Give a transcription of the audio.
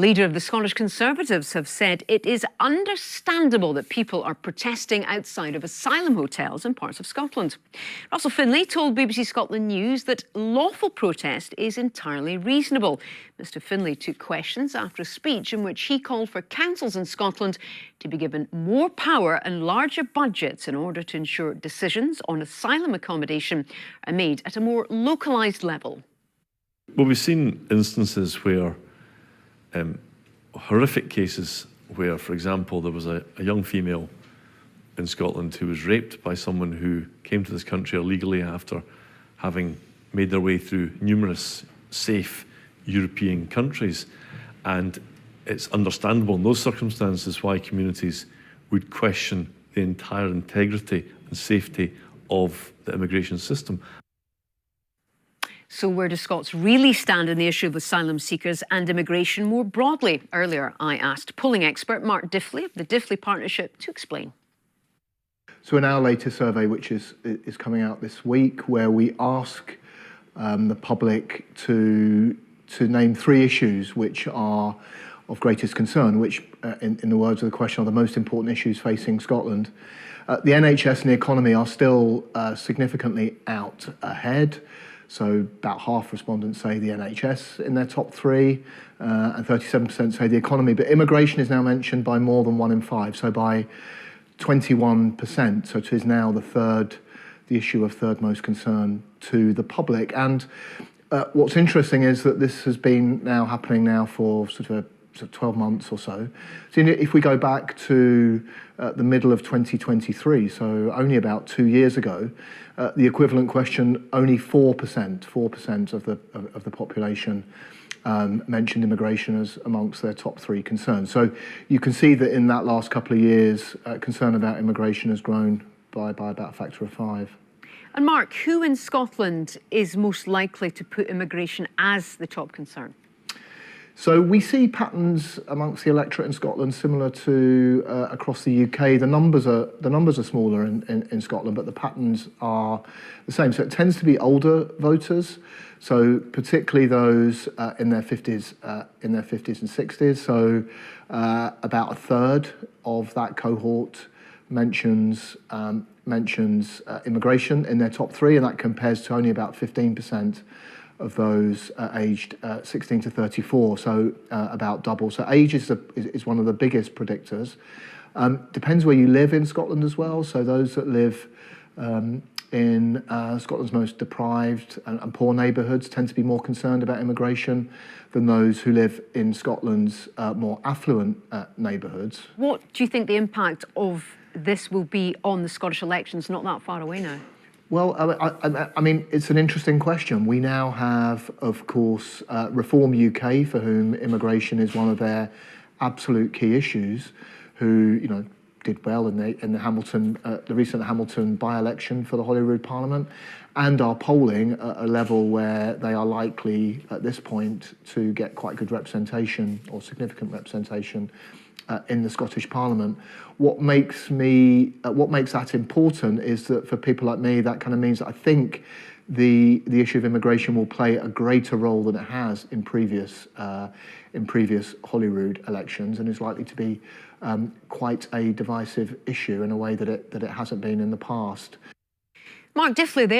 Leader of the Scottish Conservatives have said it is understandable that people are protesting outside of asylum hotels in parts of Scotland. Russell Finlay told BBC Scotland News that lawful protest is entirely reasonable. Mr Finlay took questions after a speech in which he called for councils in Scotland to be given more power and larger budgets in order to ensure decisions on asylum accommodation are made at a more localised level. Well, we've seen instances where horrific cases where, for example, there was a young female in Scotland who was raped by someone who came to this country illegally after having made their way through numerous safe European countries. And it's understandable in those circumstances why communities would question the entire integrity and safety of the immigration system. So where do Scots really stand on the issue of asylum seekers and immigration more broadly? Earlier, I asked polling expert Mark Diffley of the Diffley Partnership to explain. So in our latest survey, which is coming out this week, where we ask the public to name 3 issues which are of greatest concern, which, in the words of the question, are the most important issues facing Scotland. The NHS and the economy are still significantly out ahead. So about half respondents say the NHS in their top 3, and 37% say the economy. But immigration is now mentioned by more than 1 in 5, so by 21%. So it is now the issue of third most concern to the public. And what's interesting is that this has been happening for sort of 12 months or so. So if we go back to the middle of 2023, so only about 2 years ago, the equivalent question, only 4% of the population mentioned immigration as amongst their top 3 concerns. So you can see that in that last couple of years, concern about immigration has grown by about a factor of 5. And Mark, who in Scotland is most likely to put immigration as the top concern? So we see patterns amongst the electorate in Scotland similar to across the UK. The numbers are smaller in Scotland, but the patterns are the same. So it tends to be older voters, so particularly those in their 50s and 60s. So about a third of that cohort mentions immigration in their top 3, and that compares to only about 15% of those aged 16 to 34, so about double. So age is one of the biggest predictors. Depends where you live in Scotland as well. So those that live in Scotland's most deprived and poor neighbourhoods tend to be more concerned about immigration than those who live in Scotland's more affluent neighbourhoods. What do you think the impact of this will be on the Scottish elections not that far away now? Well, I mean, it's an interesting question. We now have, of course, Reform UK, for whom immigration is one of their absolute key issues, who did well in the recent Hamilton by-election for the Holyrood Parliament, and are polling at a level where they are likely at this point to get quite good representation or significant representation in the Scottish Parliament. What makes that important is that for people like me, that kind of means that I think the issue of immigration will play a greater role than it has in previous Holyrood elections, and is likely to be quite a divisive issue in a way that it hasn't been in the past. Mark Diffley there.